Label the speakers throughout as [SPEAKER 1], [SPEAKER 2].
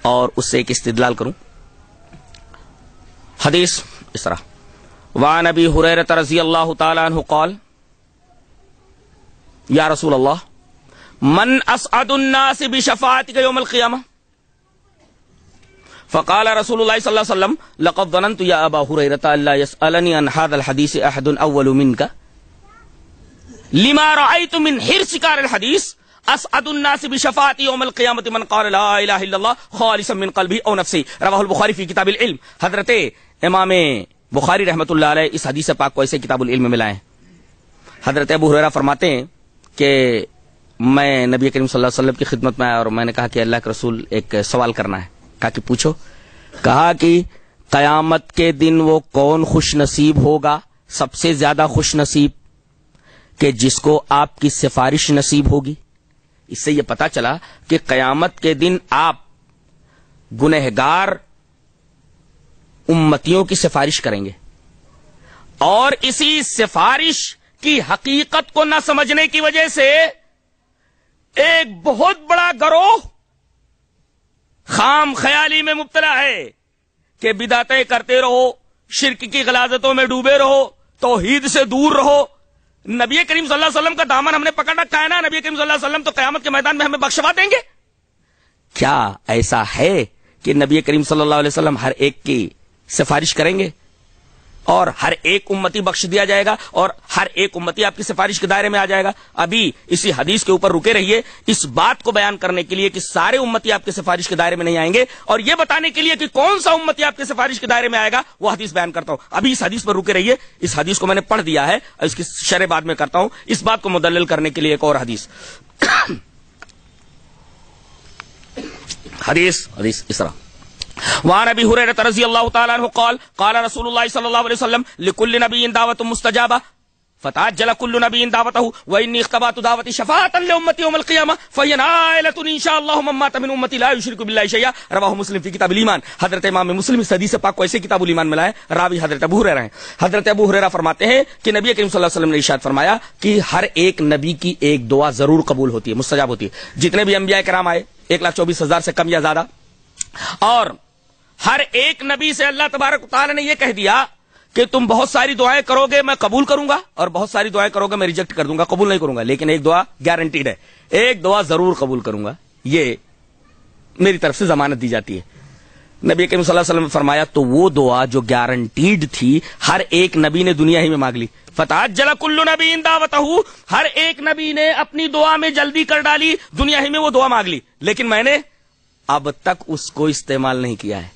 [SPEAKER 1] اور اس سے ایک استدلال کروں. حدیث اس طرح: وعن ابی ہریرہ رضی اللہ تعالی عنہ قال یا رسول اللہ من اسعد الناس بشفاعتک یوم القیامہ فقال رسول اللہ صلی اللہ علیہ وسلم لقد ظننت یا ابا ہریرہ الا يسألنی عن هذا الحدیث احد اول منک لما رأيت من حرصك على الحديث اسعد الناس بشفاعتي يوم القيامة من قال لا اله الا الله خالصا من قلبه او نفسه. رواه البخاری فی کتاب العلم. حضرت امام بخاری رحمۃ اللہ علیہ اس حدیث پاک کو ایسے کتاب العلم میں لائے. حضرت ابو ہریرہ فرماتے ہیں کہ میں نبی کریم صلی اللہ علیہ وسلم کی خدمت میں آیا اور میں نے کہا کہ اللہ کے رسول ایک سوال کرنا ہے. کہا کہ پوچھو. کہا کہ قیامت کے دن وہ کون خوش نصیب ہوگا, سب سے زیادہ خوش نصیب, کہ جس کو آپ کی سفارش نصیب ہوگی. اس سے یہ پتا چلا کہ قیامت کے دن آپ گنہگار امتیوں کی سفارش کریں گے, اور اسی سفارش کی حقیقت کو نہ سمجھنے کی وجہ سے ایک بہت بڑا گروہ خام خیالی میں مبتلا ہے کہ بدعتیں کرتے رہو, شرک کی غلاظتوں میں ڈوبے رہو, توحید سے دور رہو. نبی کریم صلی اللہ علیہ وسلم کا دامن ہم نے پکڑ رکھا ہے نا, نبی کریم صلی اللہ علیہ وسلم تو قیامت کے میدان میں ہمیں بخشوا دیں گے. کیا ایسا ہے کہ نبی کریم صلی اللہ علیہ وسلم ہر ایک کی سفارش کریں گے اور ہر ایک امتی بخش دیا جائے گا اور ہر ایک امتی آپ کی سفارش کے دائرے میں آ جائے گا؟ ابھی اسی حدیث کے اوپر رکے رہیے, اس بات کو بیان کرنے کے لیے کہ سارے امتی آپ کی سفارش کے دائرے میں نہیں آئیں گے, اور یہ بتانے کے لیے کہ کون سا امتی آپ کی سفارش کے دائرے میں آئے گا, وہ حدیث بیان کرتا ہوں. ابھی اس حدیث پر رکے رہیے, اس حدیث کو میں نے پڑھ دیا ہے اور اس کی شرح بعد میں کرتا ہوں. اس بات کو مدلل کرنے کے لیے ایک اور حدیث حدیث اس طرح: وعن ابی ہریرہ رضی اللہ تعالی عنہ قال قال رسول اللہ صلی اللہ علیہ وسلم لكل نبی دعوت مستجابہ فتعجل كل نبی دعوته وانی اختبأت دعوتی شفاعة لامتی یوم القیامہ فهی نائلة ان شاء اللہ من مات من امتی لا یشرک باللہ شیئا. رواہ مسلم فی کتاب الایمان. حضرت امام مسلم اس حدیث پاک کو ایسے کتاب الایمان میں لائے, راوی حضرت ابو ہریرہ ہیں. حضرت ابو ہریرہ فرماتے ہیں کہ نبی کریم صلی اللہ علیہ وسلم نے ارشاد فرمایا کہ ہر ایک نبی کی ایک دعا ضرور قبول ہوتی ہے, مستجاب ہوتی ہے. جتنے بھی انبیاء کرام آئے 1,24,000 سے کم یا زیادہ, اور ہر ایک نبی سے اللہ تبارک و تعالی نے یہ کہہ دیا کہ تم بہت ساری دعائیں کرو گے میں قبول کروں گا, اور بہت ساری دعائیں کرو گے میں ریجیکٹ کر دوں گا, قبول نہیں کروں گا. لیکن ایک دعا گارنٹیڈ ہے, ایک دعا ضرور قبول کروں گا, یہ میری طرف سے ضمانت دی جاتی ہے. نبی کریم صلی اللہ علیہ وسلم نے فرمایا تو وہ دعا جو گارنٹیڈ تھی ہر ایک نبی نے دنیا ہی میں مانگ لی. فتعجل کل نبی دعوتہ, ہر ایک نبی نے اپنی دعا میں جلدی کر ڈالی, دنیا ہی میں وہ دعا مانگ لی. لیکن میں نے اب تک اس کو استعمال نہیں کیا ہے,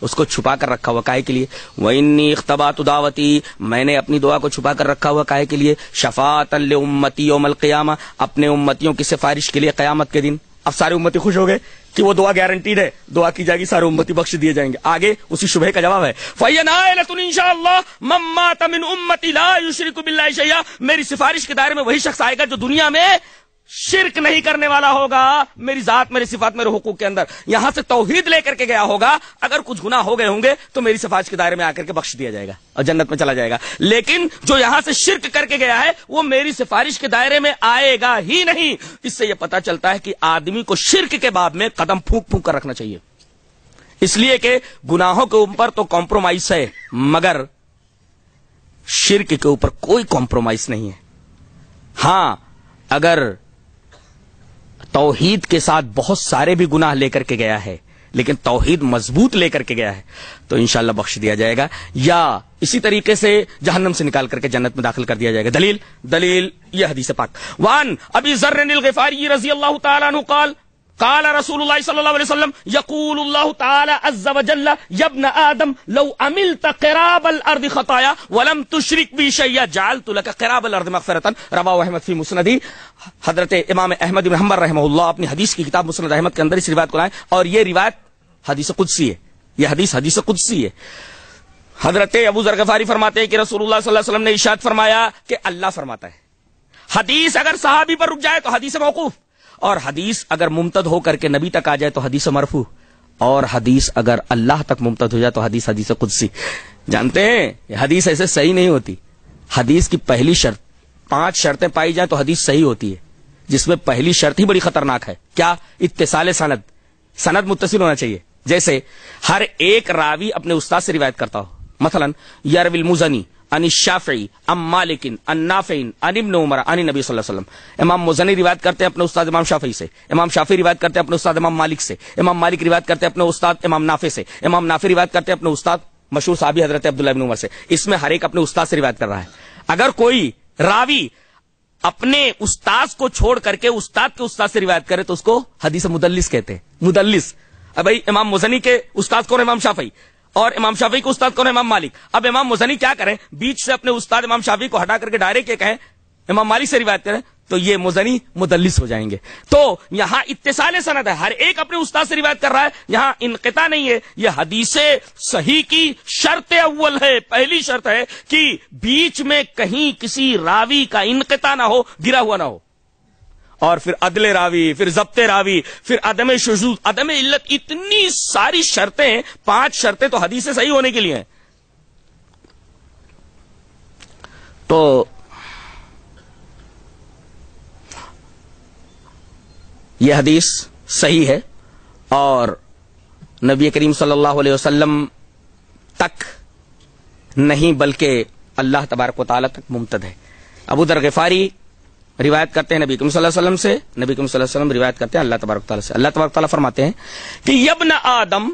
[SPEAKER 1] اس کو چھپا کر رکھا ہوا. کائے کے لیے؟ وَإِنِّي اخْتَبَأْتُ دَعْوَتِي, میں نے اپنی دعا کو چھپا کر رکھا ہوا. کائے کے لیے؟ شفاعةً لِأُمَّتِي يَوْمَ الْقِيَامَةِ, اپنے امتیوں کی سفارش کے لیے قیامت کے دن. اب سارے امتی خوش ہو گئے کہ وہ دعا گارنٹیڈ ہے, دعا کی جائے گی, سارے امتی بخش دیے جائیں گے. آگے اسی شبہ کا جواب ہے فَهِيَ نَائِلَةٌ إِن شَاءَ اللَّهُ مَن مَّاتَ مِنْ أُمَّتِي لَا يُشْرِكُ بِاللَّهِ شَيْئًا. میری سفارش کے دائرے میں وہی شخص آئے گا جو دنیا میں شرک نہیں کرنے والا ہوگا, میری ذات میری صفات میرے حقوق کے اندر یہاں سے توحید لے کر کے گیا ہوگا. اگر کچھ گناہ ہو گئے ہوں گے تو میری سفارش کے دائرے میں آ کر کے بخش دیا جائے گا اور جنت میں چلا جائے گا. لیکن جو یہاں سے شرک کر کے گیا ہے وہ میری سفارش کے دائرے میں آئے گا ہی نہیں. اس سے یہ پتا چلتا ہے کہ آدمی کو شرک کے باب میں قدم پھونک پھونک کر رکھنا چاہیے, اس لیے کہ گناہوں کے اوپر تو کمپرومائز ہے مگر شرک کے اوپر کوئی کمپرومائز نہیں ہے. ہاں اگر توحید کے ساتھ بہت سارے بھی گناہ لے کر کے گیا ہے لیکن توحید مضبوط لے کر کے گیا ہے تو انشاءاللہ بخش دیا جائے گا, یا اسی طریقے سے جہنم سے نکال کر کے جنت میں داخل کر دیا جائے گا. دلیل یہ حدیث پاک. وان ابی ذر الغفاری رضی اللہ تعالی عنہ قال قال رسول اللہ صلی اللہ علیہ وسلم یقول اللہ تعالی عز وجل یا ابن آدم لو عملت قراب الارض خطایا ولم تشرک بی شیئا جعلت لك قراب الارض مغفرۃ. رواہ احمد فی مسندی. حضرت امام احمد بن حنبل رحمہ اللہ اپنی حدیث کی کتاب مسند احمد کے اندر اس روایت کو لائیں, اور یہ روایت حدیث قدسی ہے, یہ حدیث قدسی ہے. حضرت ابو ذر غفاری فرماتے ہیں کہ رسول اللہ صلی اللہ علیہ وسلم نے ارشاد فرمایا کہ اللہ فرماتا ہے. حدیث اگر صحابی پر رک جائے تو حدیث موقوف, اور حدیث اگر ممتد ہو کر کے نبی تک آ جائے تو حدیث مرفوع, اور حدیث اگر اللہ تک ممتد ہو جائے تو حدیث قدسی. جانتے ہیں یہ حدیث ایسے صحیح نہیں ہوتی. حدیث کی پہلی شرط 5 شرطیں پائی جائیں تو حدیث صحیح ہوتی ہے, جس میں پہلی شرط ہی بڑی خطرناک ہے. کیا؟ اتصال سند متصل ہونا چاہیے. جیسے ہر ایک راوی اپنے استاد سے روایت کرتا ہو. مثلا یروی المزنی عن الشافعی عن مالک عن نافع عن ابن عمر عن نبی صلی اللہ علیہ وسلم. امام مزنی روایت کرتے ہیں اپنے استاد امام شافعی سے, امام شافعی روایت کرتے ہیں اپنے استاد امام مالک سے, امام مالک روایت کرتے ہیں اپنے استاد امام نافع سے, امام نافع روایت کرتے ہیں اپنے استاد مشہور صحابی حضرت عبداللہ ابن عمر سے. اس میں ہر ایک اپنے استاد سے روایت کر رہا ہے. اگر کوئی راوی اپنے استاد کو چھوڑ کر کے استاد کے استاد سے روایت کرے تو اس کو حدیث مدلس کہتے ہیں. مدلس. اب بھائی امام مزنی کے استاد کون؟ امام شافعی. اور امام شافعی کے استاد کون؟ امام مالک. اب امام مزنی کیا کریں؟ بیچ سے اپنے استاد امام شافعی کو ہٹا کر کے ڈائریکٹ یہ کہیں امام مالک سے روایت کریں تو یہ مزنی مدلس ہو جائیں گے. تو یہاں اتصال سند ہے, ہر ایک اپنے استاد سے روایت کر رہا ہے, یہاں انقطاع نہیں ہے. یہ حدیث صحیح کی شرط اول ہے, پہلی شرط ہے کہ بیچ میں کہیں کسی راوی کا انقطاع نہ ہو, گرا ہوا نہ ہو. اور پھر عدل راوی, پھر ضبط راوی, پھر عدم شذوذ, عدم علت, اتنی ساری شرطیں, 5 شرطیں تو حدیث صحیح ہونے کے لیے ہیں. تو یہ حدیث صحیح ہے اور نبی کریم صلی اللہ علیہ وسلم تک نہیں بلکہ اللہ تبارک و تعالی تک ممتد ہے. ابو ذر غفاری روایت کرتے ہیں نبی کریم صلی اللہ علیہ وسلم سے, نبی کریم صلی اللہ علیہ وسلم روایت کرتے ہیں اللہ تبارک و تعالی سے. اللہ تبارک و تعالی فرماتے ہیں کہ یبن آدم,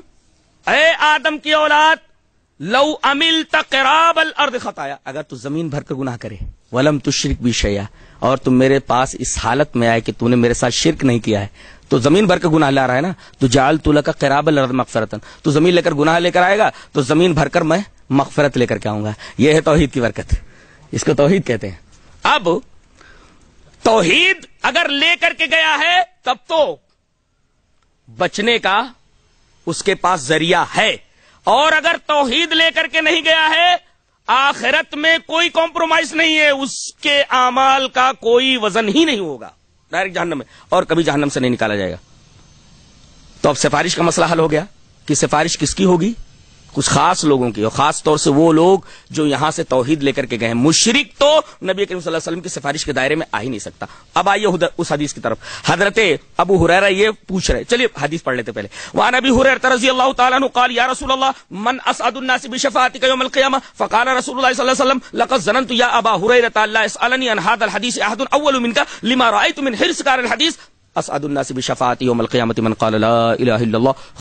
[SPEAKER 1] اے آدم کی اولاد, لو عملت قراب الارض خطایا, اگر تو زمین بھر کا گناہ کرے, ولم تشرک بی شیئا, اور تم میرے پاس اس حالت میں آئے کہ تو نے میرے ساتھ شرک نہیں کیا ہے, تو زمین بھر کا گناہ لا رہا ہے نا, تو جعلت لک قراب الارض مغفرۃ, تو زمین لے کر گناہ لے کر آئے گا تو زمین بھر کر میں مغفرت لے کر کے آؤں گا. یہ ہے توحید کی برکت, اس کو توحید کہتے ہیں. اب توحید اگر لے کر کے گیا ہے تب تو بچنے کا اس کے پاس ذریعہ ہے, اور اگر توحید لے کر کے نہیں گیا ہے آخرت میں کوئی کمپرومائز نہیں ہے, اس کے اعمال کا کوئی وزن ہی نہیں ہوگا, ڈائریکٹ جہنم میں, اور کبھی جہنم سے نہیں نکالا جائے گا. تو اب سفارش کا مسئلہ حل ہو گیا کہ سفارش کس کی ہوگی؟ کچھ خاص لوگوں کی, اور خاص طور سے وہ لوگ جو یہاں سے توحید لے کر کے گئے ہیں. مشرک تو نبی کریم صلی اللہ علیہ وسلم کی سفارش کے دائرے میں آ ہی نہیں سکتا. اب آئیے اس حدیث کی طرف. حضرت ابو ہریرہ یہ پوچھ رہے, چلیے حدیث پڑھ لیتے پہلے. وعن ابی ہریرہ رضی اللہ تعالی عنہ قال یا رسول اللہ من اسعد الناس بشفاعتک یوم القیامہ فقال رسول اللہ صلی اللہ علیہ وسلم لقد ظننت یا ابا ہریرہ لا يسألني عن هذا الحديث احد اول منك لما رأيت من حرصك على الحديث اسعد الناس بشفاعتی یوم القیامة من قال لا الہ الا اللہ